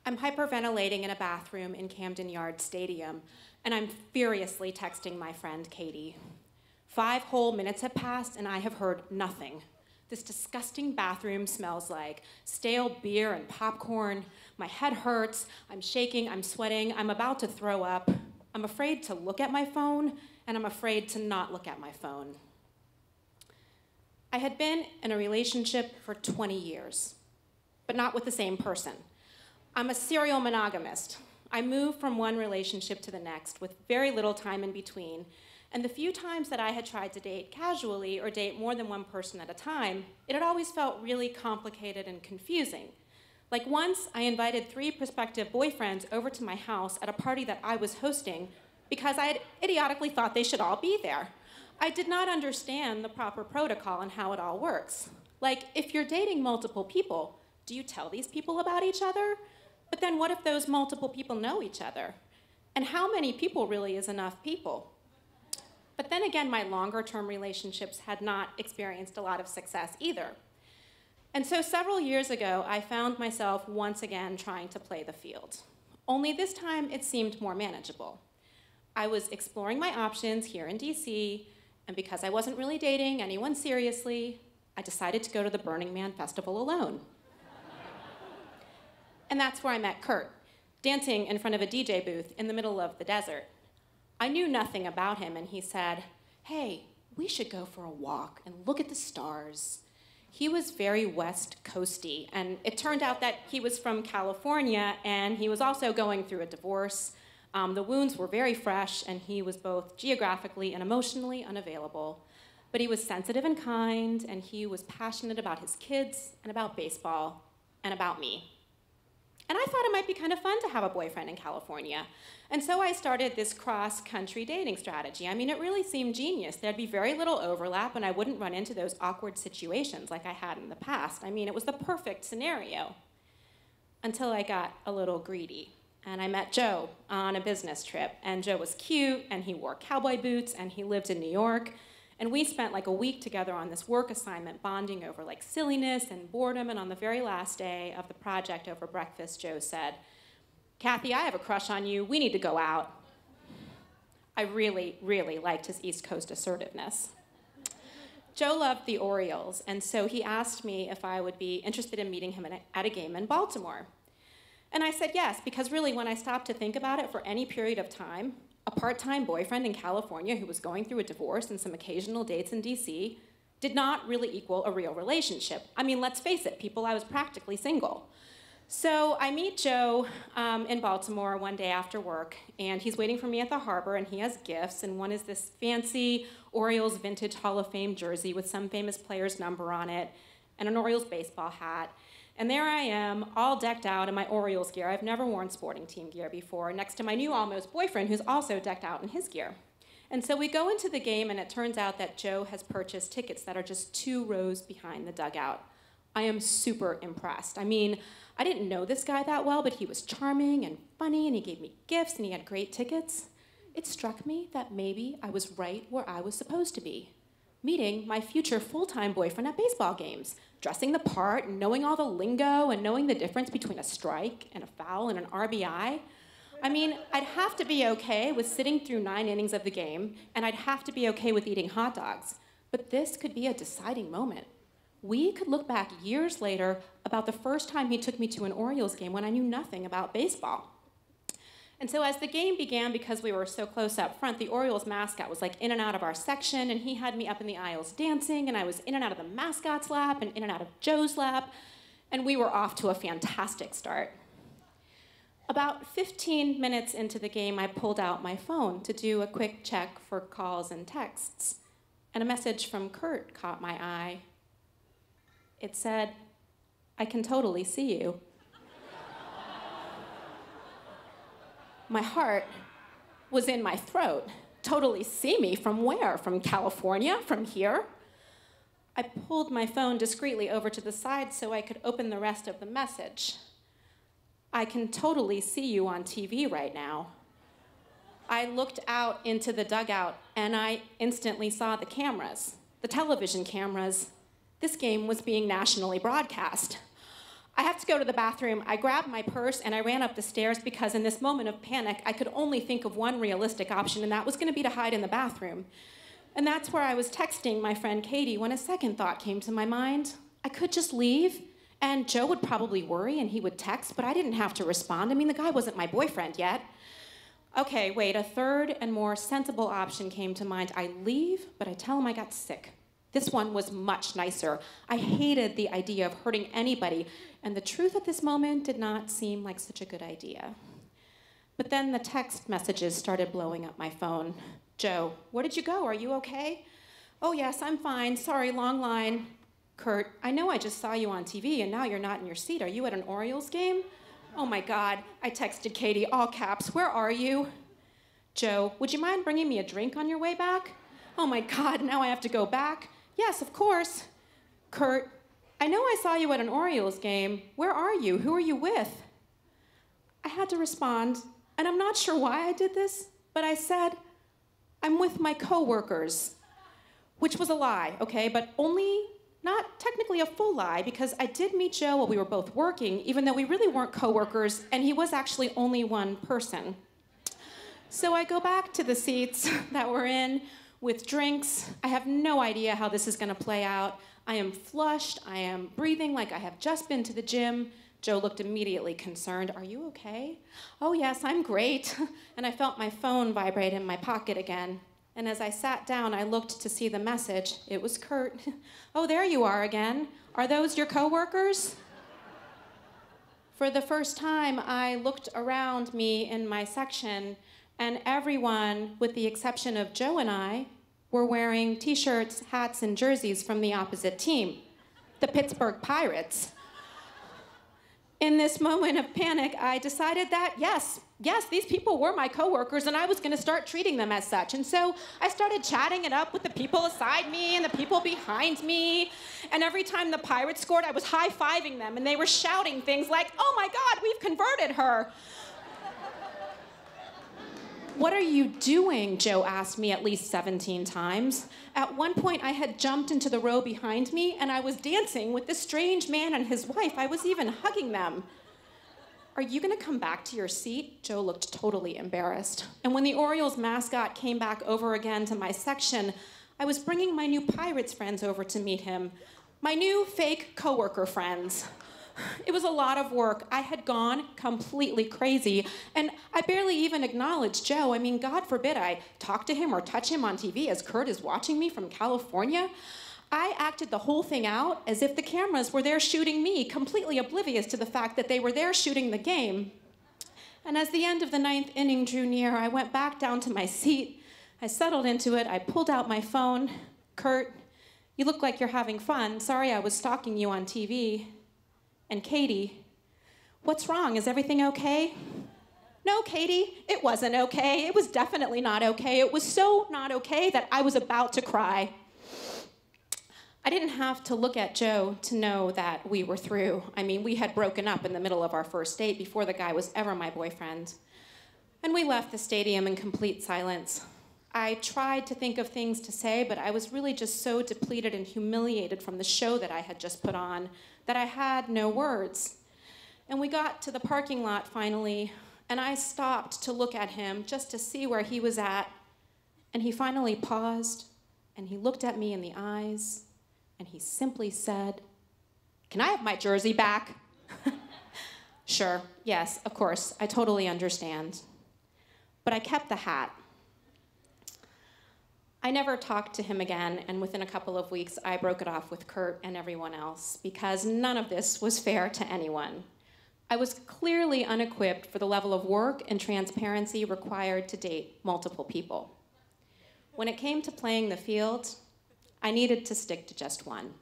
I'm hyperventilating in a bathroom in Camden Yards Stadium, and I'm furiously texting my friend Katie. 5 whole minutes have passed, and I have heard nothing. This disgusting bathroom smells like stale beer and popcorn. My head hurts, I'm shaking, I'm sweating, I'm about to throw up. I'm afraid to look at my phone, and I'm afraid to not look at my phone. I had been in a relationship for 20 years, but not with the same person. I'm a serial monogamist. I move from one relationship to the next with very little time in between, and the few times that I had tried to date casually or date more than one person at a time, it had always felt really complicated and confusing. Like once, I invited 3 prospective boyfriends over to my house at a party that I was hosting because I had idiotically thought they should all be there. I did not understand the proper protocol and how it all works. Like, if you're dating multiple people, do you tell these people about each other? But then what if those multiple people know each other? And how many people really is enough people? But then again, my longer-term relationships had not experienced a lot of success either. And so several years ago, I found myself once again trying to play the field. Only this time, it seemed more manageable. I was exploring my options here in DC, and because I wasn't really dating anyone seriously, I decided to go to the Burning Man Festival alone. And that's where I met Kurt, dancing in front of a DJ booth in the middle of the desert. I knew nothing about him, and he said, "Hey, we should go for a walk and look at the stars." He was very West Coasty, and it turned out that he was from California, and he was also going through a divorce. The wounds were very fresh, and he was both geographically and emotionally unavailable. But he was sensitive and kind, and he was passionate about his kids, and about baseball, and about me. And I thought it might be kind of fun to have a boyfriend in California. And so I started this cross-country dating strategy. I mean, it really seemed genius. There'd be very little overlap, and I wouldn't run into those awkward situations like I had in the past. I mean, it was the perfect scenario. Until I got a little greedy. And I met Joe on a business trip. And Joe was cute, and he wore cowboy boots, and he lived in New York. And we spent like a week together on this work assignment, bonding over like silliness and boredom. And on the very last day of the project over breakfast, Joe said, "Kathy, I have a crush on you. We need to go out." I really, really liked his East Coast assertiveness. Joe loved the Orioles, and so he asked me if I would be interested in meeting him at a game in Baltimore. And I said yes, because really when I stopped to think about it, for any period of time, a part-time boyfriend in California who was going through a divorce and some occasional dates in DC did not really equal a real relationship. I mean, let's face it, people, I was practically single. So I meet Joe in Baltimore one day after work, and he's waiting for me at the harbor, and he has gifts, and one is this fancy Orioles vintage Hall of Fame jersey with some famous player's number on it, and an Orioles baseball hat. And there I am, all decked out in my Orioles gear. I've never worn sporting team gear before, next to my new almost boyfriend who's also decked out in his gear. And so we go into the game, and it turns out that Joe has purchased tickets that are just 2 rows behind the dugout. I am super impressed. I mean, I didn't know this guy that well, but he was charming and funny, and he gave me gifts, and he had great tickets. It struck me that maybe I was right where I was supposed to be, meeting my future full-time boyfriend at baseball games, dressing the part and knowing all the lingo and knowing the difference between a strike and a foul and an RBI. I mean, I'd have to be okay with sitting through 9 innings of the game, and I'd have to be okay with eating hot dogs. But this could be a deciding moment. We could look back years later about the first time he took me to an Orioles game when I knew nothing about baseball. And so as the game began, because we were so close up front, the Orioles mascot was like in and out of our section, and he had me up in the aisles dancing, and I was in and out of the mascot's lap and in and out of Joe's lap, and we were off to a fantastic start. About 15 minutes into the game, I pulled out my phone to do a quick check for calls and texts, and a message from Kurt caught my eye. It said, "I can totally see you." My heart was in my throat. Totally see me from where? From California? From here? I pulled my phone discreetly over to the side so I could open the rest of the message. "I can totally see you on TV right now." I looked out into the dugout, and I instantly saw the cameras, the television cameras. This game was being nationally broadcast. I have to go to the bathroom. I grabbed my purse and I ran up the stairs because in this moment of panic, I could only think of one realistic option, and that was gonna be to hide in the bathroom. And that's where I was texting my friend Katie when a second thought came to my mind. I could just leave, and Joe would probably worry and he would text, but I didn't have to respond. I mean, the guy wasn't my boyfriend yet. Okay, wait, a third and more sensible option came to mind. I leave, but I tell him I got sick. This one was much nicer. I hated the idea of hurting anybody, and the truth at this moment did not seem like such a good idea. But then the text messages started blowing up my phone. Joe, where did you go? Are you okay? Oh yes, I'm fine. Sorry, long line. Kurt, I know I just saw you on TV and now you're not in your seat. Are you at an Orioles game? Oh my God, I texted Katie, all caps, where are you? Joe, would you mind bringing me a drink on your way back? Oh my God, now I have to go back. Yes, of course. Kurt, I know I saw you at an Orioles game. Where are you? Who are you with? I had to respond, and I'm not sure why I did this, but I said, I'm with my coworkers, which was a lie, okay, but only not technically a full lie, because I did meet Joe while we were both working, even though we really weren't coworkers, and he was actually only one person. So I go back to the seats that we're in with drinks. I have no idea how this is gonna play out. I am flushed, I am breathing like I have just been to the gym. Joe looked immediately concerned. Are you okay? Oh yes, I'm great. And I felt my phone vibrate in my pocket again. And as I sat down, I looked to see the message. It was Kurt. Oh, there you are again. Are those your coworkers? For the first time, I looked around me in my section, and everyone, with the exception of Joe and I, were wearing t-shirts, hats, and jerseys from the opposite team, the Pittsburgh Pirates. In this moment of panic, I decided that yes, these people were my coworkers, and I was gonna start treating them as such. And so I started chatting it up with the people beside me and the people behind me. And every time the Pirates scored, I was high-fiving them, and they were shouting things like, oh my God, we've converted her. What are you doing? Joe asked me at least 17 times. At one point, I had jumped into the row behind me, and I was dancing with this strange man and his wife. I was even hugging them. Are you gonna come back to your seat? Joe looked totally embarrassed. And when the Orioles mascot came back over again to my section, I was bringing my new Pirates friends over to meet him. My new fake coworker friends. It was a lot of work. I had gone completely crazy, and I barely even acknowledged Joe. I mean, God forbid I talk to him or touch him on TV as Kurt is watching me from California. I acted the whole thing out as if the cameras were there shooting me, completely oblivious to the fact that they were there shooting the game. And as the end of the 9th inning drew near, I went back down to my seat. I settled into it. I pulled out my phone. Kurt, you look like you're having fun. Sorry I was stalking you on TV. And Katie, what's wrong? Is everything okay? No, Katie, it wasn't okay. It was definitely not okay. It was so not okay that I was about to cry. I didn't have to look at Joe to know that we were through. I mean, we had broken up in the middle of our first date before the guy was ever my boyfriend. And we left the stadium in complete silence. I tried to think of things to say, but I was really just so depleted and humiliated from the show that I had just put on that I had no words. And we got to the parking lot finally, and I stopped to look at him just to see where he was at. And he finally paused, and he looked at me in the eyes, and he simply said, "Can I have my jersey back?" Sure, yes, of course, I totally understand. But I kept the hat. I never talked to him again, and within a couple of weeks, I broke it off with Kurt and everyone else, because none of this was fair to anyone. I was clearly unequipped for the level of work and transparency required to date multiple people. When it came to playing the field, I needed to stick to just one.